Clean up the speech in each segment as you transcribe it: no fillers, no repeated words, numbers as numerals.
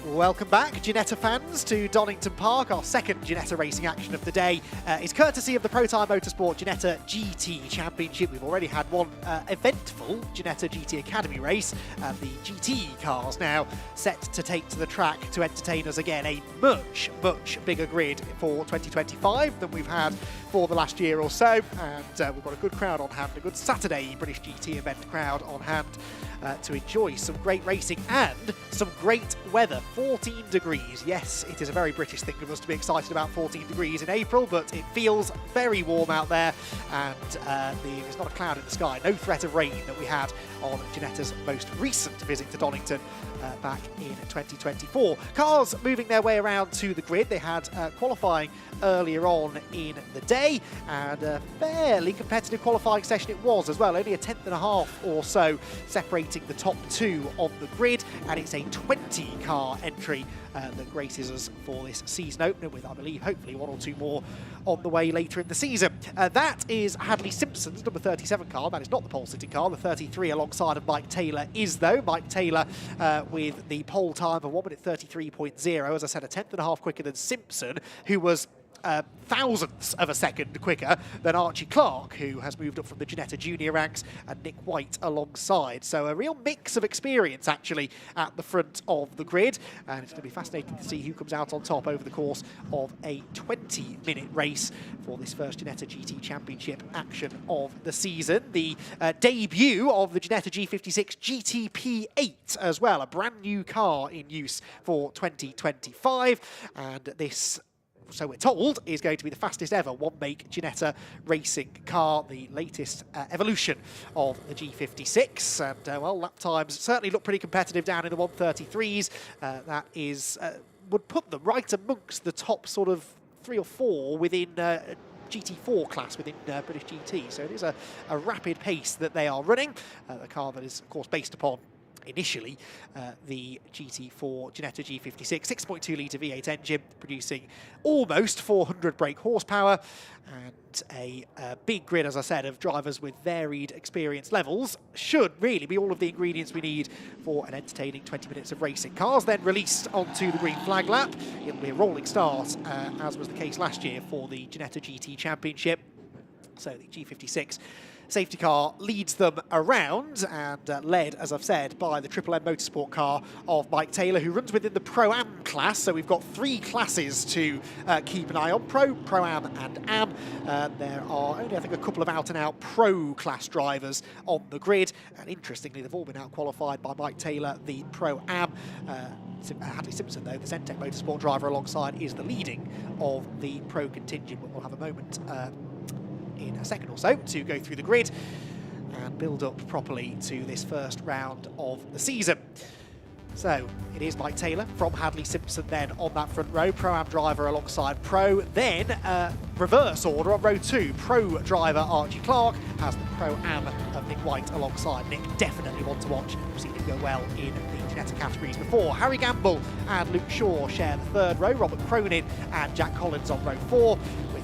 Welcome back, Ginetta fans, to Donington Park. Our second Ginetta racing action of the day is courtesy of the Protyre Motorsport Ginetta GT Championship. We've already had one eventful Ginetta GT Academy race. The GT cars now set to take to the track to entertain us again. A much bigger grid for 2025 than we've had for the last year or so. And we've got a good crowd on hand, a good Saturday British GT event crowd on hand to enjoy some great racing and some great weather. 14 degrees. Yes, it is a very British thing of us to be excited about 14 degrees in April, but it feels very warm out there, and there's not a cloud in the sky. No threat of rain that we had on Ginetta's most recent visit to Donington back in 2024. Cars moving their way around to the grid. They had qualifying earlier on in the day, and a fairly competitive qualifying session it was as well. Only a tenth and a half or so separating the top two on the grid, and it's a 20-car entry that graces us for this season opener, with, I believe, hopefully one or two more on the way later in the season. That is Hadley Simpson's number 37 car. That is not the pole-sitting car. The 33 alongside of Mike Taylor is, though. Mike Taylor with the pole time of 1 minute 33.0. As I said, a tenth and a half quicker than Simpson, who was thousandths of a second quicker than Archie Clark, who has moved up from the Ginetta junior ranks, and Nick White alongside. So a real mix of experience actually at the front of the grid, and it's going to be fascinating to see who comes out on top over the course of a 20-minute race for this first Ginetta GT Championship action of the season. The debut of the Ginetta G56 GTP8 as well, a brand new car in use for 2025, and this, so we're told, is going to be the fastest ever one-make Ginetta racing car, the latest evolution of the G56. And, well, lap times certainly look pretty competitive down in the 133s. That is, would put them right amongst the top sort of 3 or 4 within GT4 class within British GT. So it is a rapid pace that they are running. A car that is, of course, based upon initially the GT4 Ginetta G56 6.2 litre V8 engine, producing almost 400 brake horsepower, and a big grid, as I said, of drivers with varied experience levels. Should really be all of the ingredients we need for an entertaining 20 minutes of racing. Cars then released onto the green flag lap. It'll be a rolling start, as was the case last year for the Ginetta GT Championship. So the G56 safety car leads them around, and led, as I've said, by the Triple M Motorsport car of Mike Taylor, who runs within the Pro-Am class. So we've got 3 classes to keep an eye on: Pro, Pro-Am and Am. There are only, I think, a couple of out-and-out Pro class drivers on the grid, and interestingly, they've all been out-qualified by Mike Taylor, the Pro-Am. Hadley Simpson, though, the Zentek Motorsport driver alongside, is the leading of the Pro contingent, but we'll have a moment in a second or so to go through the grid and build up properly to this first round of the season. So it is Mike Taylor from Hadley Simpson then on that front row, Pro-Am driver alongside Pro. Then reverse order on row 2, Pro driver Archie Clark has the Pro-Am of Nick White alongside. Nick, definitely one to watch. We've seen him go well in the Ginetta categories before. Harry Gamble and Luke Shaw share the third row, Robert Cronin and Jack Collins on row 4,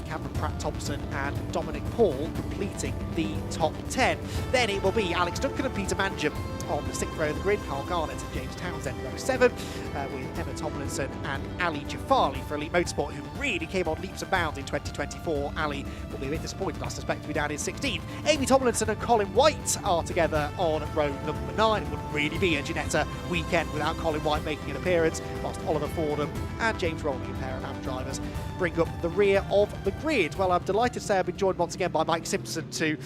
Cameron Pratt-Thompson and Dominic Paul completing the top 10. Then it will be Alex Duncan and Peter Mangham on the 6th row of the grid, Carl Garnett and James Townsend row 7, with Emma Tomlinson and Ali Jafali for Elite Motorsport, who really came on leaps and bounds in 2024. Ali will be a bit disappointed, I suspect, to be down in 16th. Amy Tomlinson and Colin White are together on row number 9. It wouldn't really be a Ginetta weekend without Colin White making an appearance, whilst Oliver Fordham and James Rowley, a pair of Am drivers, bring up the rear of the grid. Well, I'm delighted to say I've been joined once again by Mike Simpson to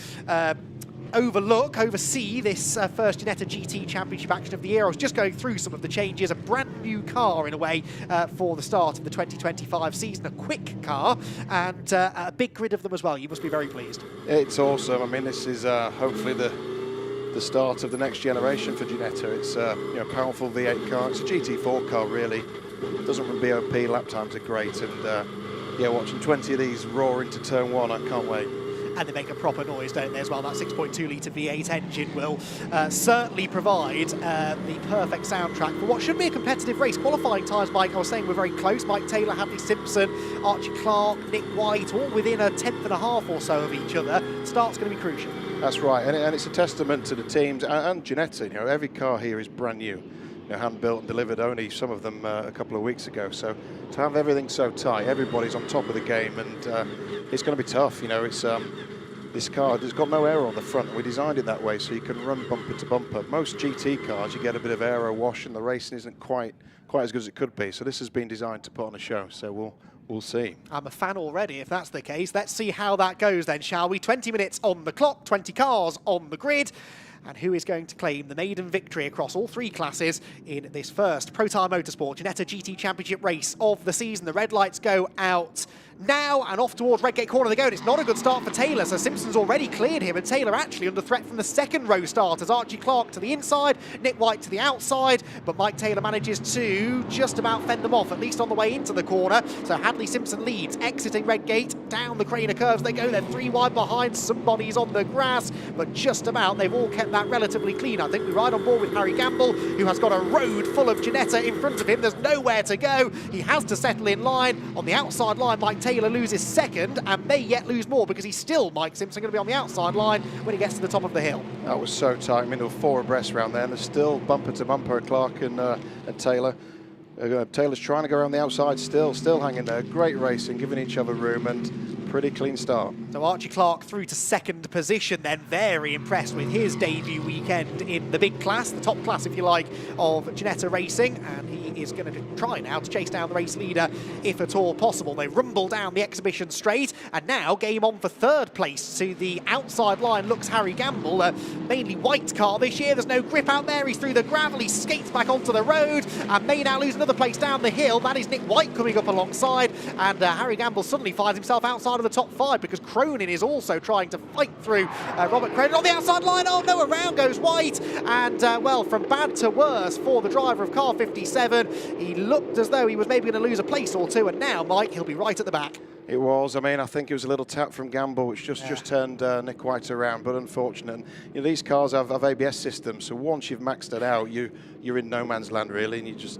oversee this first Ginetta GT Championship action of the year. I was just going through some of the changes. A brand new car, in a way, for the start of the 2025 season. A quick car, and a big grid of them as well. You must be very pleased. It's awesome. I mean, this is hopefully the start of the next generation for Ginetta. It's a powerful V8 car. It's a GT4 car, really. It doesn't run BOP. Lap times are great, and yeah, watching 20 of these roar into turn 1, I can't wait. And they make a proper noise, don't they, as well? That 6.2 litre V8 engine will certainly provide the perfect soundtrack for what should be a competitive race. Qualifying times, Mike, I was saying, we're very close. Mike Taylor, Hadley Simpson, Archie Clark, Nick White, all within a tenth and a half or so of each other. Start's going to be crucial. That's right, and it's a testament to the teams and Ginetta. Every car here is brand new. hand-built and delivered only some of them a couple of weeks ago. So to have everything so tight, everybody's on top of the game, and it's going to be tough. It's this car has got no aero on the front, and we designed it that way so you can run bumper to bumper. Most GT cars, you get a bit of aero wash, and the racing isn't quite as good as it could be. So this has been designed to put on a show. So we'll see. I'm a fan already, if that's the case. Let's see how that goes then, shall we? 20 minutes on the clock, 20 cars on the grid. And who is going to claim the maiden victory across all three classes in this first Protyre Motorsport Ginetta GT Championship race of the season? The red lights go out now, and off towards Redgate Corner they go. And it's not a good start for Taylor, so Simpson's already cleared him, and Taylor actually under threat from the second row start as Archie Clark to the inside, Nick White to the outside, but Mike Taylor manages to just about fend them off, at least on the way into the corner. So Hadley Simpson leads, exiting Redgate, down the Craner curves they go. They're 3 wide behind, somebody's on the grass, but just about they've all kept that relatively clean. I think we ride on board with Harry Gamble, who has got a road full of Ginetta in front of him. There's nowhere to go. He has to settle in line. On the outside line, Mike Taylor loses second and may yet lose more, because he's still, Mike Simpson, going to be on the outside line when he gets to the top of the hill. That was so tight. I mean, there were 4 abreast around there, and there's still bumper to bumper, Clark and Taylor. Taylor's trying to go around the outside, still hanging there. Great racing, giving each other room, and pretty clean start. So Archie Clark through to second position then, very impressed with his debut weekend in the big class, the top class if you like, of Ginetta Racing, and he is going to try now to chase down the race leader if at all possible. They rumble down the exhibition straight, and now game on for third place. To the outside line looks Harry Gamble, a mainly white car this year. There's no grip out there, he's through the gravel, he skates back onto the road and may now lose another place down the hill. That is Nick White coming up alongside, and Harry Gamble suddenly finds himself outside of the top 5, because Cronin is also trying to fight through Robert Cronin on the outside line. Oh no, around goes White, and well, from bad to worse for the driver of car 57. He looked as though he was maybe going to lose a place or two, and now, Mike, he'll be right at the back. It was. I mean, I think it was a little tap from Gamble, which just turned Nick White around, but unfortunate. And, these cars have ABS systems, so once you've maxed it out, you're in no man's land, really, and it was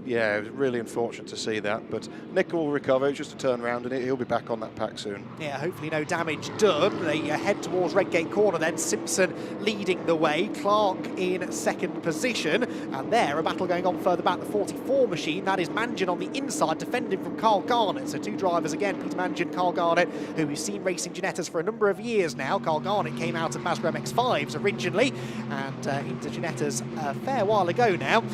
really unfortunate to see that. But Nick will recover. It's just a turnaround, and he'll be back on that pack soon. Yeah, hopefully no damage done. They head towards Redgate Corner then. Simpson leading the way, Clark in second position, and there a battle going on further back, the 44 machine. That is Mangion on the inside, defending from Carl Garnett. So 2 drivers again, Peter Mangion, Carl Garnett, who we've seen racing Ginettas for a number of years now. Carl Garnett came out of Mazda MX-5s originally, and into Ginettas a fair while ago now.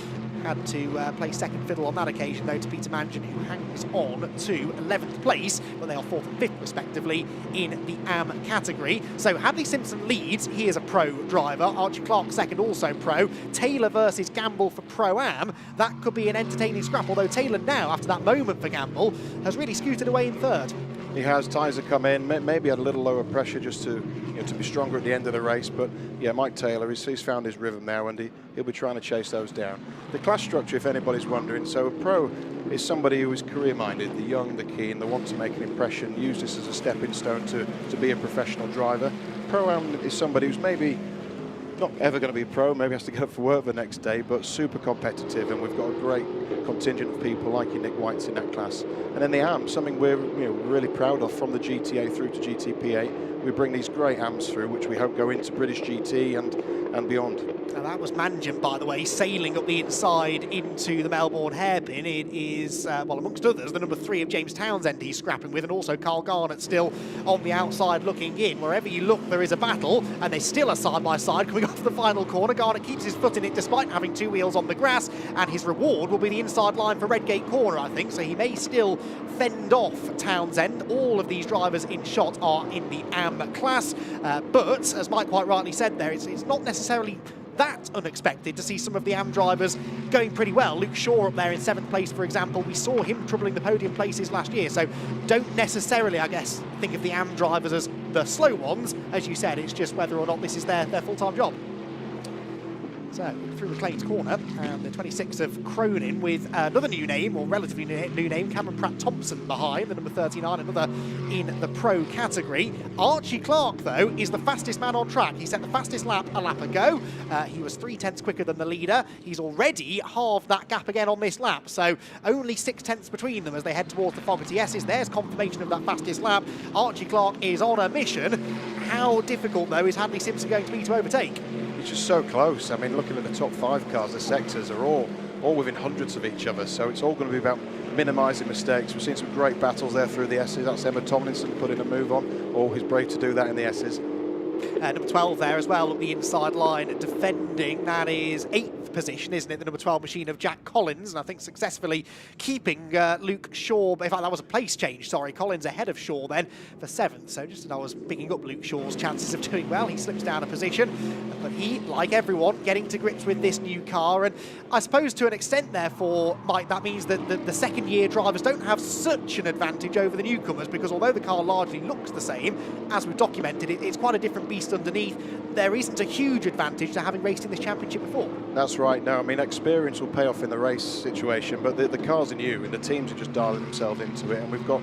Had to play second fiddle on that occasion, though, to Peter Mangion, who hangs on to 11th place, but they are 4th and 5th, respectively, in the AM category. So Hadley Simpson leads. He is a pro driver. Archie Clark second, also pro. Taylor versus Gamble for Pro-Am. That could be an entertaining scrap, although Taylor now, after that moment for Gamble, has really scooted away in third. He has. Tyres have come in, maybe had a little lower pressure just to be stronger at the end of the race. But yeah, Mike Taylor, he's found his rhythm now, and he'll be trying to chase those down. The class structure, if anybody's wondering, so a pro is somebody who is career-minded, the young, the keen, the want to make an impression, use this as a stepping stone to be a professional driver. Pro-Am is somebody who's maybe not ever going to be a pro, maybe has to get up for work the next day, but super competitive, and we've got a great contingent of people like Nick White's in that class. And then the AM, something we're really proud of, from the GTA through to GTP8. We bring these great AMs through, which we hope go into British GT and beyond. Now that was Mangion, by the way, sailing up the inside into the Melbourne hairpin. It is, well, amongst others, the number 3 of James Townsend he's scrapping with, and also Carl Garnett still on the outside looking in. Wherever you look, there is a battle, and they still are side by side coming off the final corner. Garnett keeps his foot in it despite having 2 wheels on the grass, and his reward will be the inside line for Redgate Corner, I think, so he may still fend off Townsend. All of these drivers in shot are in the AM class, but as Mike quite rightly said there, it's not necessarily that unexpected to see some of the AM drivers going pretty well. Luke Shaw up there in 7th place, for example. We saw him troubling the podium places last year, so don't necessarily, I guess, think of the AM drivers as the slow ones. As you said, it's just whether or not this is their full-time job. So, through McLean's corner, and the 26 of Cronin with another new name, or relatively new name, Cameron Pratt-Thompson behind, the number 39, another in the pro category. Archie Clark, though, is the fastest man on track. He set the fastest lap a lap ago. He was 3/10 quicker than the leader. He's already halved that gap again on this lap, so only 6/10 between them as they head towards the Fogarty S's. There's confirmation of that fastest lap. Archie Clark is on a mission. How difficult, though, is Hadley Simpson going to be to overtake? It's just so close. I mean, looking at the top 5 cars, the sectors are all all within hundreds of each other. So it's all going to be about minimising mistakes. We've seen some great battles there through the S's. That's Emma Tomlinson putting a move on. Always brave to do that in the S's. Number 12 there as well, up the inside line, defending. That is 8th position, isn't it? The number 12 machine of Jack Collins, and I think successfully keeping Luke Shaw. In fact, that was a place change, sorry. Collins ahead of Shaw then for 7th. So just as I was picking up Luke Shaw's chances of doing well, he slips down a position. But he, like everyone, getting to grips with this new car. And I suppose to an extent, therefore, Mike, that means that the second-year drivers don't have such an advantage over the newcomers, because although the car largely looks the same, as we've documented, it's quite a different beast underneath. There isn't a huge advantage to having raced in this championship before. That's right. No, I mean, experience will pay off in the race situation, but the cars are new and the teams are just dialing themselves into it, and we've got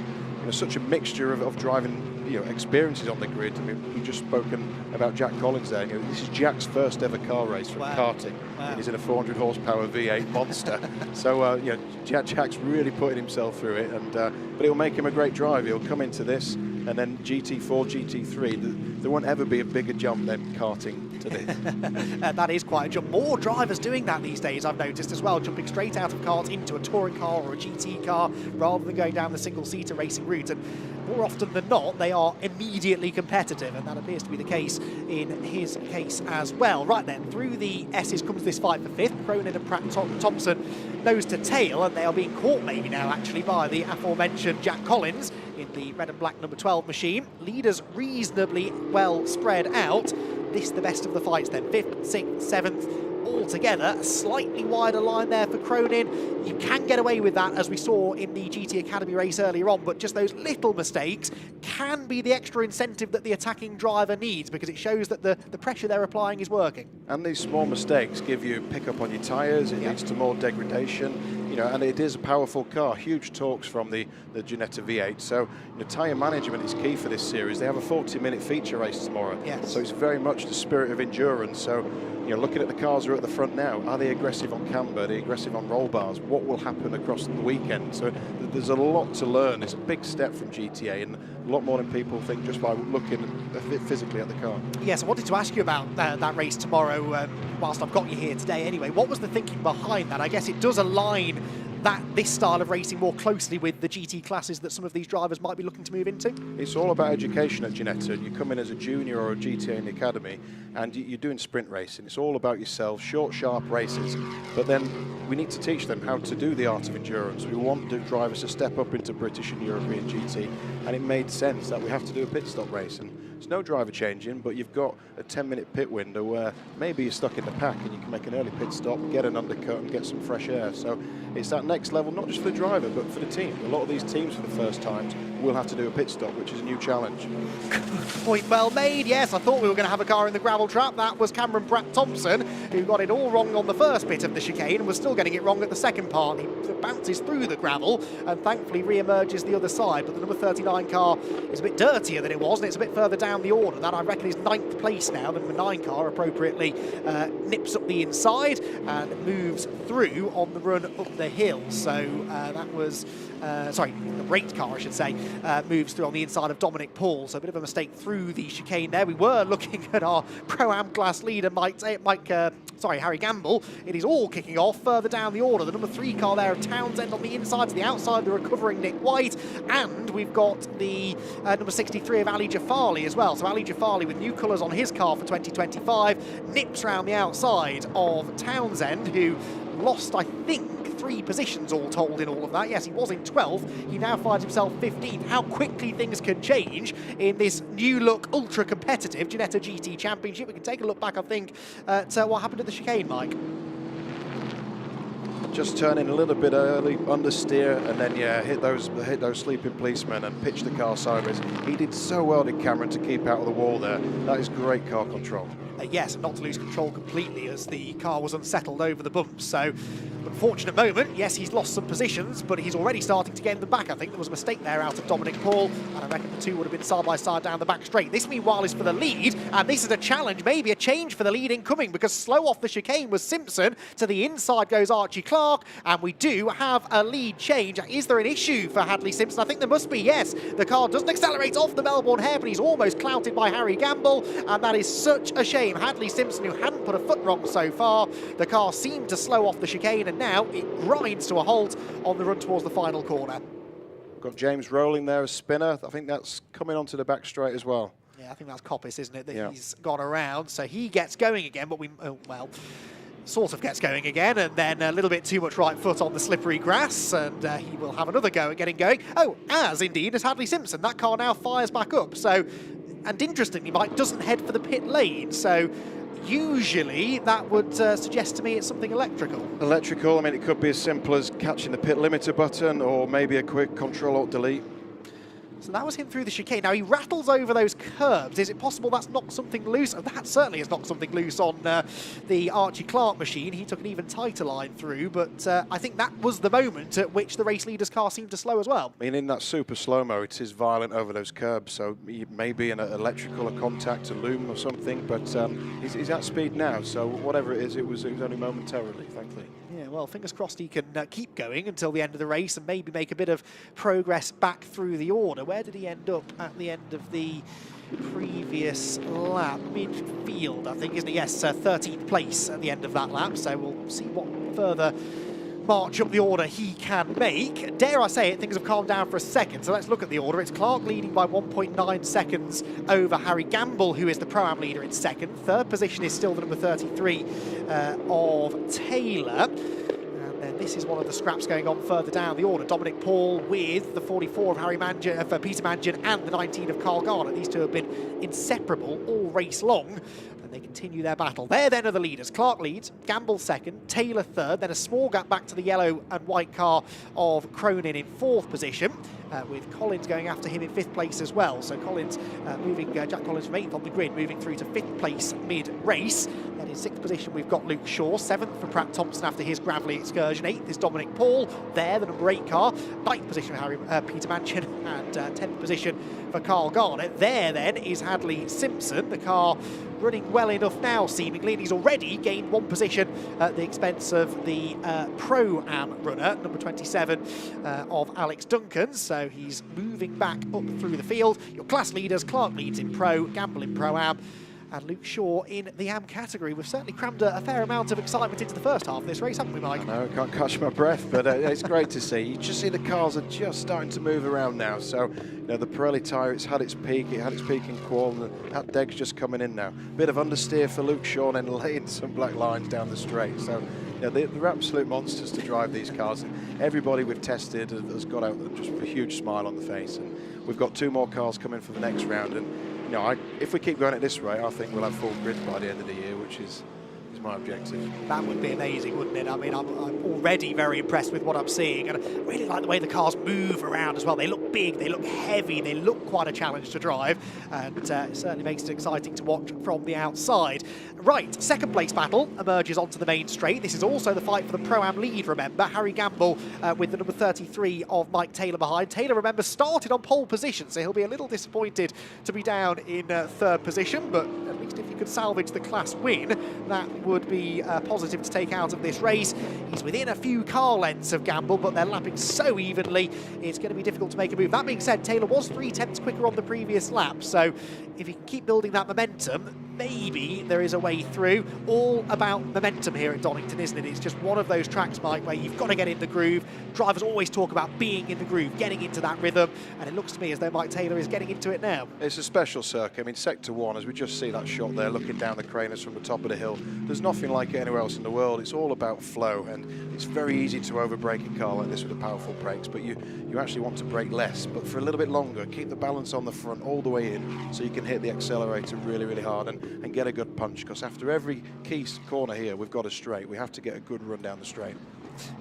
such a mixture of driving experiences on the grid. I mean, we've just spoken about Jack Collins there. This is Jack's first ever car race from karting. Wow. He's in a 400 horsepower V8 monster. So Jack's really putting himself through it, and but it'll make him a great driver. He'll come into this, and then GT4, GT3. There won't ever be a bigger jump than karting to this. That is quite a jump. More drivers doing that these days, I've noticed as well, jumping straight out of karts into a touring car or a GT car rather than going down the single-seater racing route. And more often than not, they are immediately competitive, and that appears to be the case in his case as well. Right then, through the S's comes this fight for 5th. Cronin and Pratt Thompson nose to tail, and they are being caught maybe now actually by the aforementioned Jack Collins in the red and black number 12 machine. Leaders reasonably well spread out. This the best of the fights then. 5th, 6th, 7th. All together, a slightly wider line there for Cronin. You can get away with that, as we saw in the GT Academy race earlier on, but just those little mistakes can be the extra incentive that the attacking driver needs, because it shows that the pressure they're applying is working. And these small mistakes give you pickup on your tyres, it leads to more degradation, and it is a powerful car, huge torques from the Ginetta V8. So tyre management is key for this series. They have a 40-minute feature race tomorrow. Yes. So it's very much the spirit of endurance. So looking at the cars that are at the front now, are they aggressive on camber? Are they aggressive on roll bars? What will happen across the weekend? So there's a lot to learn. It's a big step from GTA, and a lot more than people think just by looking physically at the car. Yes, I wanted to ask you about that race tomorrow, whilst I've got you here today anyway. What was the thinking behind that? I guess it does align this style of racing more closely with the GT classes that some of these drivers might be looking to move into? It's all about education at Ginetta. You come in as a junior or a GTA in the academy, and you're doing sprint racing. It's all about yourself, short, sharp races. But then we need to teach them how to do the art of endurance. We want the drivers to step up into British and European GT, and it made sense that we have to do a pit stop race. And it's no driver changing, but you've got a 10-minute pit window where maybe you're stuck in the pack and you can make an early pit stop, get an undercut and get some fresh air. So it's that next level, not just for the driver, but for the team. A lot of these teams for the first times will have to do a pit stop, which is a new challenge. Point well made. Yes, I thought we were going to have a car in the gravel trap. That was Cameron Pratt Thompson, who got it all wrong on the first bit of the chicane and was still getting it wrong at the second part. He bounces through the gravel and thankfully re-emerges the other side. But the number 39 car is a bit dirtier than it was, and it's a bit further down the order. That, I reckon, is 9th place now. The number 9 car appropriately nips up the inside and moves through on the run up the hill. So that was, sorry, the rate car, I should say, moves through on the inside of Dominic Paul. So a bit of a mistake through the chicane there. We were looking at our Pro-Am class leader, Harry Gamble. It is all kicking off further down the order. The number 3 car there of Townsend on the inside, to the outside, the recovering Nick White. And we've got the number 63 of Ali Jafali as well. So Ali Jafali, with new colours on his car for 2025, nips round the outside of Townsend, who lost, I think, 3 positions all told in all of that. Yes, he was in 12th. He now finds himself 15th. How quickly things can change in this new look, ultra competitive Ginetta GT Championship. We can take a look back, I think, at what happened at the chicane, Mike. Just turn in a little bit early, understeer, and then hit those sleeping policemen and pitch the car sideways. He did so well, did Cameron, to keep out of the wall there. That is great car control. Yes, and not to lose control completely as the car was unsettled over the bumps. So, unfortunate moment. Yes, he's lost some positions, but he's already starting to gain them back. I think there was a mistake there out of Dominic Paul, and I reckon the two would have been side by side down the back straight. This, meanwhile, is for the lead, and this is a challenge, maybe a change for the lead incoming, because slow off the chicane was Simpson. To the inside goes Archie Clark, and we do have a lead change. Is there an issue for Hadley Simpson? I think there must be, yes. The car doesn't accelerate off the Melbourne hairpin. He's almost clouted by Harry Gamble, and that is such a shame. Hadley Simpson, who hadn't put a foot wrong so far, the car seemed to slow off the chicane, and and now it grinds to a halt on the run towards the final corner. Got James rolling there as spinner. I think that's coming onto the back straight as well. Yeah, I think that's Coppis, isn't it, that he's gone around. So he gets going again, but well, sort of gets going again, and then a little bit too much right foot on the slippery grass, and he will have another go at getting going. Oh, as indeed as Hadley Simpson. That car now fires back up. So, and interestingly, Mike doesn't head for the pit lane. So usually that would suggest to me it's something electrical. Electrical, I mean, it could be as simple as catching the pit limiter button, or maybe a quick Control-Alt-Delete. So that was him through the chicane. Now he rattles over those curbs. Is it possible that's knocked something loose? Oh, that certainly has knocked something loose on the Archie Clark machine. He took an even tighter line through, but I think that was the moment at which the race leader's car seemed to slow as well. I mean, in that super slow-mo, it is violent over those curbs, so maybe an electrical, a contact, a loom or something, but he's at speed now, so whatever it is, it was only momentarily, thankfully. Yeah, well, fingers crossed he can keep going until the end of the race and maybe make a bit of progress back through the order. Where did he end up at the end of the previous lap? Midfield, I think, isn't he? Yes, 13th place at the end of that lap, so we'll see what further march up the order he can make. Dare I say it, things have calmed down for a second, so let's look at the order. It's Clark leading by 1.9 seconds over Harry Gamble, who is the Pro-Am leader in second. Third position is still the number 33 of Taylor. And then this is one of the scraps going on further down the order. Dominic Paul with the 44 of Harry Mangian, Peter Mangian, and the 19 of Carl Garner. These two have been inseparable all race long. They continue their battle. There then are the leaders. Clark leads, Gamble second, Taylor third, then a small gap back to the yellow and white car of Cronin in fourth position, with Collins going after him in fifth place as well. So Collins moving, Jack Collins from eighth on the grid, moving through to fifth place mid-race. Then in sixth position we've got Luke Shaw, seventh for Pratt Thompson after his gravelly excursion, eighth is Dominic Paul, there the number 8 car, ninth position for Peter Mangian, and 10th position for Carl Garner. There then is Hadley Simpson, the car running well enough now seemingly, and he's already gained one position at the expense of the Pro-Am runner, number 27 of Alex Duncan, so he's moving back up through the field. Your class leaders, Clark leads in Pro, Gamble in Pro-Am, and Luke Shaw in the Am category. We've certainly crammed a fair amount of excitement into the first half of this race, haven't we, Mike? I know, I can't catch my breath, but it's great to see. You just see the cars are just starting to move around now. So, you know, the Pirelli tyre, it's had its peak. It had its peak in qual, and that deg's just coming in now. Bit of understeer for Luke Shaw and then laying some black lines down the straight. So, you know, they're absolute monsters to drive these cars. And everybody we've tested has got out with just a huge smile on the face. And we've got 2 more cars coming for the next round. And you know, if we keep going at this rate, I think we'll have full grids by the end of the year, which is my objective. That would be amazing, wouldn't it? I mean, I'm already very impressed with what I'm seeing, and I really like the way the cars move around as well. They look big, they look heavy, they look quite a challenge to drive, and it certainly makes it exciting to watch from the outside. Right, second place battle emerges onto the main straight. This is also the fight for the Pro-Am lead, remember. Harry Gamble with the number 33 of Mike Taylor behind. Taylor, remember, started on pole position, so he'll be a little disappointed to be down in third position, but at least if he could salvage the class win, that would be positive to take out of this race. He's within a few car lengths of Gamble, but they're lapping so evenly, it's going to be difficult to make a move. That being said, Taylor was 3/10 quicker on the previous lap, so if he can keep building that momentum, maybe there is a way through. All about momentum here at Donington, isn't it? It's just one of those tracks, Mike, where you've got to get in the groove. Drivers always talk about being in the groove, getting into that rhythm, and it looks to me as though Mike Taylor is getting into it now. It's a special circuit. I mean, Sector 1, as we just see that shot there, looking down the craners from the top of the hill, there's nothing like it anywhere else in the world. It's all about flow, and it's very easy to overbrake a car like this with the powerful brakes, but you actually want to brake less, but for a little bit longer. Keep the balance on the front all the way in, so you can hit the accelerator really, really hard and get a good punch, because after every key corner here, we've got a straight. We have to get a good run down the straight.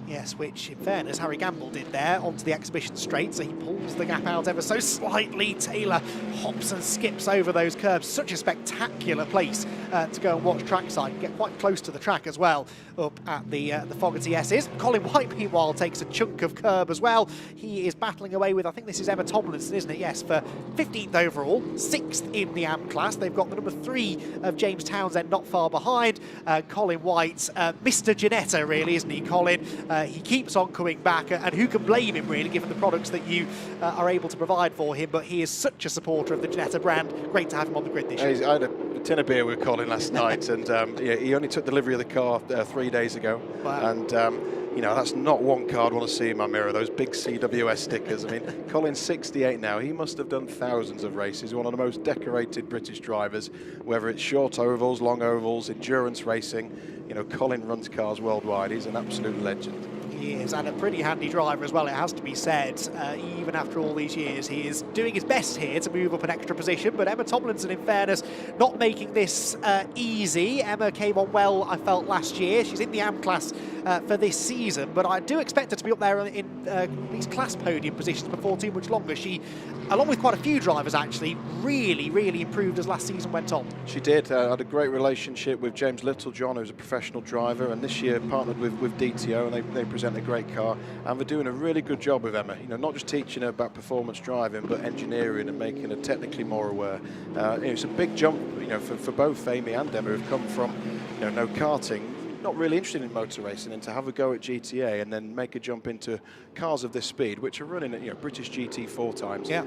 Yes, which, in fairness, Harry Gamble did there onto the exhibition straight, so he pulls the gap out ever so slightly. Taylor hops and skips over those curbs. Such a spectacular place to go and watch trackside. You get quite close to the track as well, up at the Fogarty S's. Colin White, meanwhile, takes a chunk of curb as well. He is battling away with, I think this is Emma Tomlinson, isn't it? Yes, for 15th overall, 6th in the Am class. They've got the number 3 of James Townsend not far behind. Colin White, Mr. Ginetta, really, isn't he, Colin? He keeps on coming back, and who can blame him, really, given the products that you are able to provide for him. But he is such a supporter of the Ginetta brand. Great to have him on the grid this year. I had a tin of beer with Colin last night, and yeah, he only took delivery of the car 3 days ago. Wow. And you know, that's not one car I'd want to see in my mirror, those big CWS stickers. I mean, Colin's 68 now. He must have done thousands of races. One of the most decorated British drivers, whether it's short ovals, long ovals, endurance racing. You know, Colin runs cars worldwide. He's an absolute legend. He is, and a pretty handy driver as well, it has to be said. Even after all these years, he is doing his best here to move up an extra position, but Emma Tomlinson, in fairness, not making this easy. Emma came on well, I felt, last year. She's in the AM class for this season, but I do expect her to be up there in these class podium positions before too much longer. She, along with quite a few drivers actually, really improved as last season went on. She did. Had a great relationship with James Littlejohn, who's a professional driver, and this year partnered with DTO, and they present a great car, and they're doing a really good job with Emma. You know, not just teaching her about performance driving, but engineering and making her technically more aware. It's a big jump, you know, for both Amy and Emma, who've come from, you know, no karting, not really interested in motor racing, and to have a go at GTA and then make a jump into cars of this speed, which are running at, you know, British GT4 times. Yeah.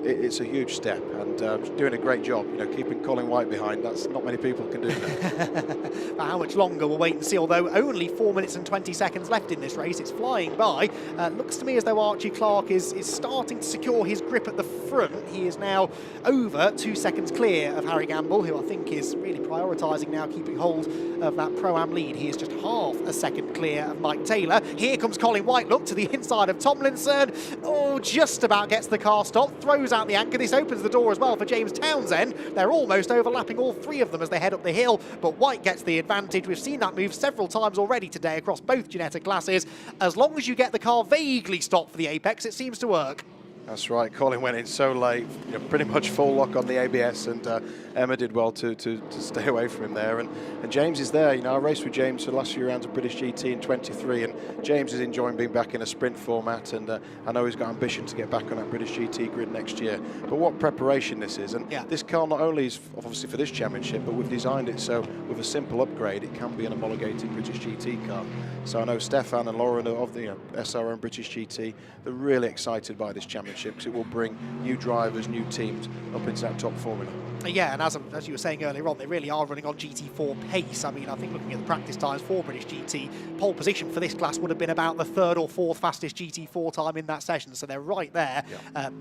It's a huge step, and doing a great job. You know, keeping Colin White behind. That's not many people can do that. For how much longer, we'll wait and see. Although only 4 minutes and 20 seconds left in this race, it's flying by. Looks to me as though Archie Clark is starting to secure his grip at the front. He is now over 2 seconds clear of Harry Gamble, who I think is really prioritising now, keeping hold of that Pro-Am lead. He is just half a second clear of Mike Taylor. Here comes Colin White. Look to the inside of Tomlinson. Oh, just about gets the car stopped. Throws out the anchor. This opens the door as well for James Townsend. They're almost overlapping, all three of them, as they head up the hill, but White gets the advantage. We've seen that move several times already today across both Ginetta classes. As long as you get the car vaguely stopped for the apex, it seems to work. That's right. Colin went in so late, you know, pretty much full lock on the ABS, and Emma did well to stay away from him there. And James is there. You know, I raced with James for the last few rounds of British GT in 23, and James is enjoying being back in a sprint format, and I know he's got ambition to get back on that British GT grid next year. But what preparation this is, and this car not only is obviously for this championship, but we've designed it so with a simple upgrade, it can be an homologated British GT car. So I know Stefan and Lauren of the SRO and British GT, they're really excited by this championship, because it will bring new drivers, new teams up into that top formula. Yeah, and as you were saying earlier on, they really are running on GT4 pace. I mean, I think looking at the practice times for British GT, pole position for this class would have been about the third or fourth fastest GT4 time in that session, so they're right there.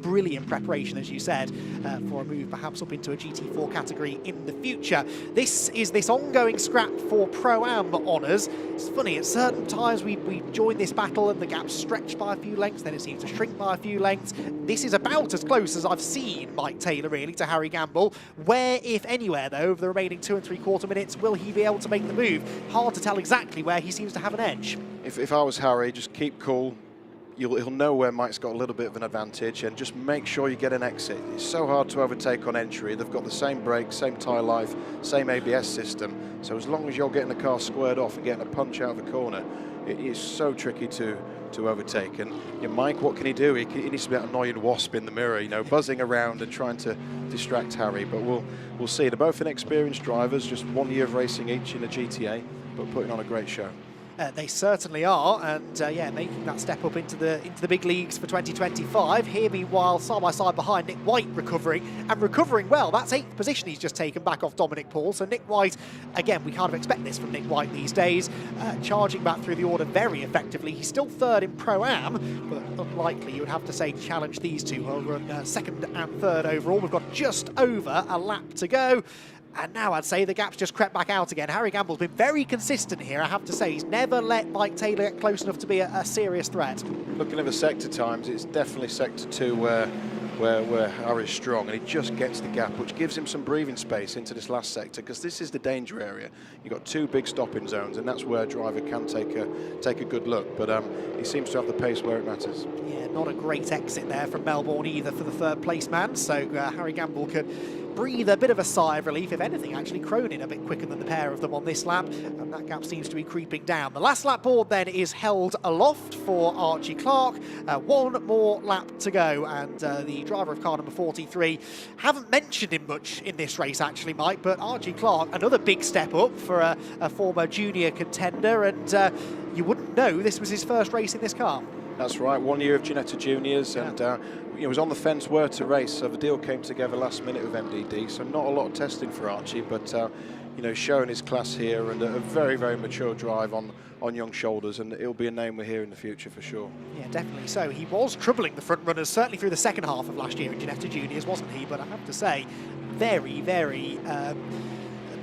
Brilliant preparation, as you said, for a move perhaps up into a GT4 category in the future. This is this ongoing scrap for Pro-Am honours. It's funny, at certain times we join this battle and the gap's stretched by a few lengths, then it seems to shrink by a few lengths. This is about as close as I've seen Mike Taylor, really, to Harry Gamble. Where, if anywhere, though, over the remaining 2 3/4 minutes, will he be able to make the move? Hard to tell exactly where he seems to have an edge. If I was Harry, just keep cool. He'll know where Mike's got a little bit of an advantage, and just make sure you get an exit. It's so hard to overtake on entry. They've got the same brakes, same tyre life, same ABS system. So as long as you're getting the car squared off and getting a punch out of the corner, it is so tricky to overtake. And you know, Mike, what can he do? He needs to be an annoying wasp in the mirror, you know, buzzing around and trying to distract Harry. But we'll see. They're both inexperienced drivers, just 1 year of racing each in a GTA, but putting on a great show. They certainly are, and yeah, making that step up into the big leagues for 2025. Here, meanwhile, side by side behind, Nick White recovering well. That's 8th position he's just taken back off Dominic Paul. So Nick White, again, we kind of expect this from Nick White these days, charging back through the order very effectively. He's still third in Pro-Am, but unlikely, you would have to say, to challenge these two who are in second and third overall. We've got just over a lap to go. And now I'd say the gap's just crept back out again. Harry Gamble's been very consistent here, I have to say. He's never let Mike Taylor get close enough to be a serious threat. Looking at the sector times, it's definitely sector 2 where Harry's strong, and he just gets the gap, which gives him some breathing space into this last sector, because this is the danger area. You've got 2 big stopping zones, and that's where a driver can take a good look. But he seems to have the pace where it matters. Yeah, not a great exit there from Melbourne either for the third place man, so Harry Gamble could breathe a bit of a sigh of relief. If anything, actually Cronin a bit quicker than the pair of them on this lap, and that gap seems to be creeping down. The last lap board then is held aloft for Archie Clark. 1 more lap to go, and the driver of car number 43, haven't mentioned him much in this race actually, Mike, but Archie Clark, another big step up for a former junior contender, and you wouldn't know this was his first race in this car. That's right, 1 year of Ginetta Juniors, and it was on the fence where to race, so the deal came together last minute with MDD, so not a lot of testing for Archie, but you know, showing his class here and a very, very mature drive on young shoulders, and it'll be a name we'll hear in the future for sure. Yeah, definitely so. He was troubling the front runners, certainly through the second half of last year in Ginetta Juniors, wasn't he? But I have to say, very, very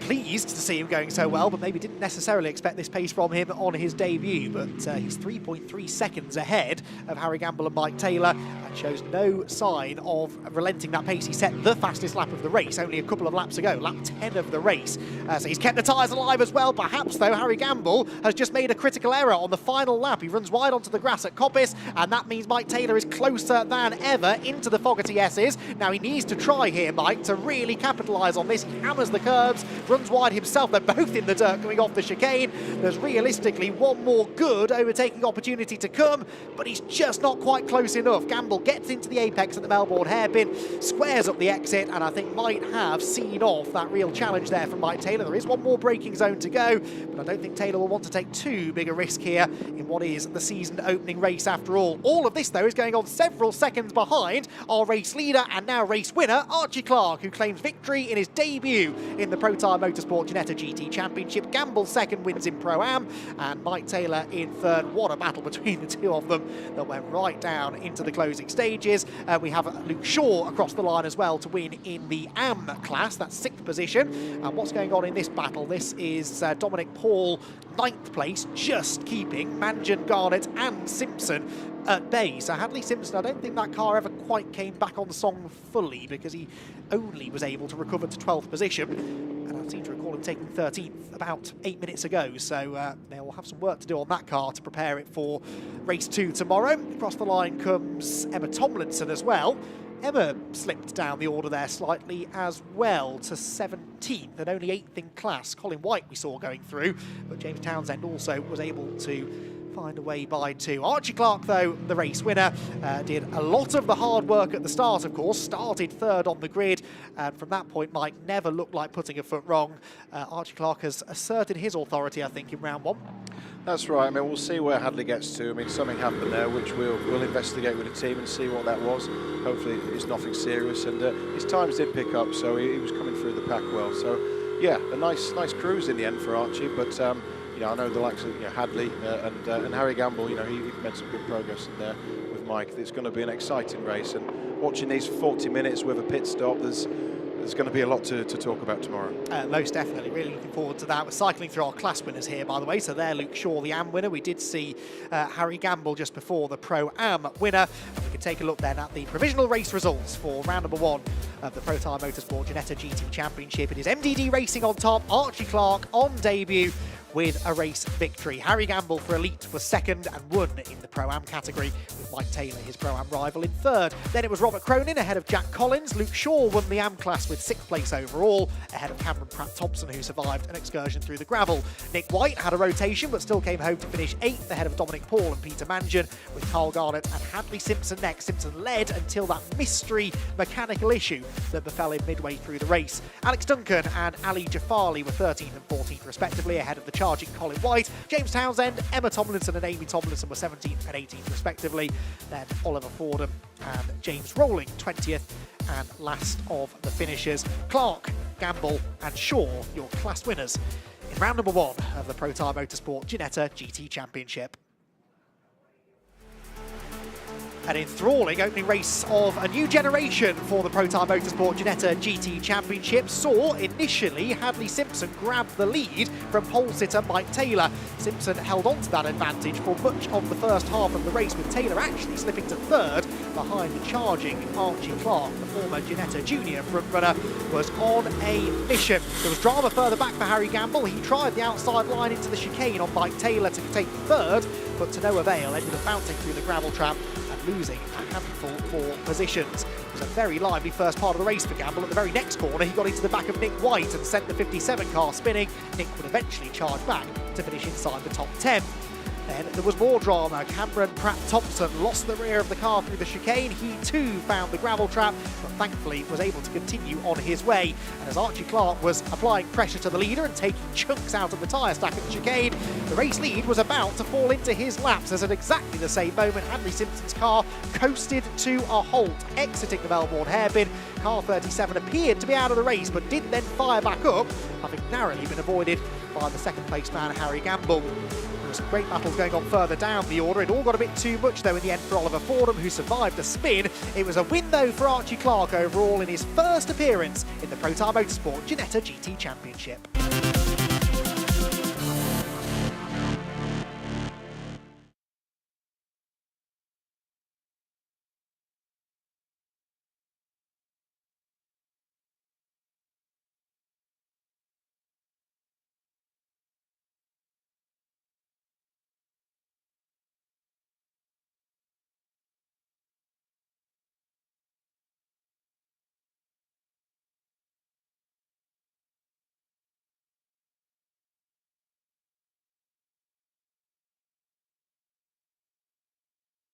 pleased to see him going so well, but maybe didn't necessarily expect this pace from him on his debut. But he's 3.3 seconds ahead of Harry Gamble and Mike Taylor, and shows no sign of relenting that pace. He set the fastest lap of the race only a couple of laps ago, lap 10 of the race. So he's kept the tyres alive as well. Perhaps, though, Harry Gamble has just made a critical error on the final lap. He runs wide onto the grass at Coppice, and that means Mike Taylor is closer than ever into the Fogarty S's. Now he needs to try here, Mike, to really capitalise on this. He hammers the curbs, runs wide himself. They're both in the dirt coming off the chicane. There's realistically one more good overtaking opportunity to come, but he's just not quite close enough. Gamble gets into the apex at the Melbourne hairpin, squares up the exit, and I think might have seen off that real challenge there from Mike Taylor. There is one more braking zone to go, but I don't think Taylor will want to take too big a risk here in what is the season opening race after all. All of this, though, is going on several seconds behind our race leader and now race winner, Archie Clark, who claims victory in his debut in the Protyre Motorsport Ginetta GT Championship. Gamble second, wins in Pro-Am, and Mike Taylor in third. What a battle between the two of them that went right down into the closing stages. We have Luke Shaw across the line as well to win in the AM class. That's 6th position. And what's going on in this battle? This is Dominic Paul, 9th place, just keeping Mangan, Garnett and Simpson at bay. So Hadley Simpson, I don't think that car ever quite came back on song fully, because he only was able to recover to 12th position. And I seem to recall him taking 13th about 8 minutes ago. So they'll have some work to do on that car to prepare it for race 2 tomorrow. Across the line comes Emma Tomlinson as well. Emma slipped down the order there slightly as well to 17th and only 8th in class. Colin White we saw going through, but James Townsend also was able to find a way by 2. Archie Clark, though, the race winner, did a lot of the hard work at the start, of course, started 3rd on the grid, and from that point, Mike never looked like putting a foot wrong. Archie Clark has asserted his authority, I think, in round 1. That's right. I mean, we'll see where Hadley gets to. I mean, something happened there, which we'll investigate with the team and see what that was. Hopefully, it's nothing serious. And his times did pick up, so he was coming through the pack well. So, yeah, a nice cruise in the end for Archie. But you know, I know the likes of Hadley and Harry Gamble. You know, he made some good progress in there with Mike. It's going to be an exciting race. And watching these 40 minutes with a pit stop, there's going to be a lot to talk about tomorrow. Most definitely. Really looking forward to that. We're cycling through our class winners here, by the way. So there, Luke Shaw, the AM winner. We did see Harry Gamble just before the Pro-Am winner. And we can take a look then at the provisional race results for round number 1 of the Protyre Motorsport Ginetta GT Championship. It is MDD Racing on top, Archie Clark on debut with a race victory. Harry Gamble for Elite was 2nd and won in the Pro-Am category, with Mike Taylor, his Pro-Am rival, in 3rd. Then it was Robert Cronin ahead of Jack Collins. Luke Shaw won the AM class with 6th place overall, ahead of Cameron Pratt-Thompson, who survived an excursion through the gravel. Nick White had a rotation, but still came home to finish 8th, ahead of Dominic Paul and Peter Mangan, with Carl Garnett and Hadley Simpson next. Simpson led until that mystery mechanical issue that befell him midway through the race. Alex Duncan and Ali Jafali were 13th and 14th respectively, ahead of the charging Colin White. James Townsend, Emma Tomlinson and Amy Tomlinson were 17th and 18th respectively. Then Oliver Fordham and James Rowling 20th and last of the finishers. Clark, Gamble and Shaw, your class winners in round number 1 of the Protyre Motorsport Ginetta GT Championship. An enthralling opening race of a new generation for the Protyre Motorsport Ginetta GT Championship saw initially Hadley Simpson grab the lead from pole sitter Mike Taylor. Simpson held on to that advantage for much of the first half of the race, with Taylor actually slipping to 3rd behind the charging Archie Clark. The former Ginetta Junior frontrunner was on a mission. There was drama further back for Harry Gamble. He tried the outside line into the chicane on Mike Taylor to take 3rd, but to no avail, ended up bouncing through the gravel trap and losing a handful more positions. It was a very lively first part of the race for Gamble. At the very next corner, he got into the back of Nick White and sent the 57 car spinning. Nick would eventually charge back to finish inside the top 10. Then there was more drama. Cameron Pratt-Thompson lost the rear of the car through the chicane. He too found the gravel trap, but thankfully was able to continue on his way. And as Archie Clark was applying pressure to the leader and taking chunks out of the tyre stack at the chicane, the race lead was about to fall into his laps, as at exactly the same moment Hadley Simpson's car coasted to a halt, exiting the Melbourne hairpin. Car 37 appeared to be out of the race, but did then fire back up, having narrowly been avoided by the second place man Harry Gamble. There was some great battles going on further down the order. It all got a bit too much though in the end for Oliver Fordham, who survived the spin. It was a win though for Archie Clark overall in his first appearance in the Protyre Motorsport Ginetta GT Championship.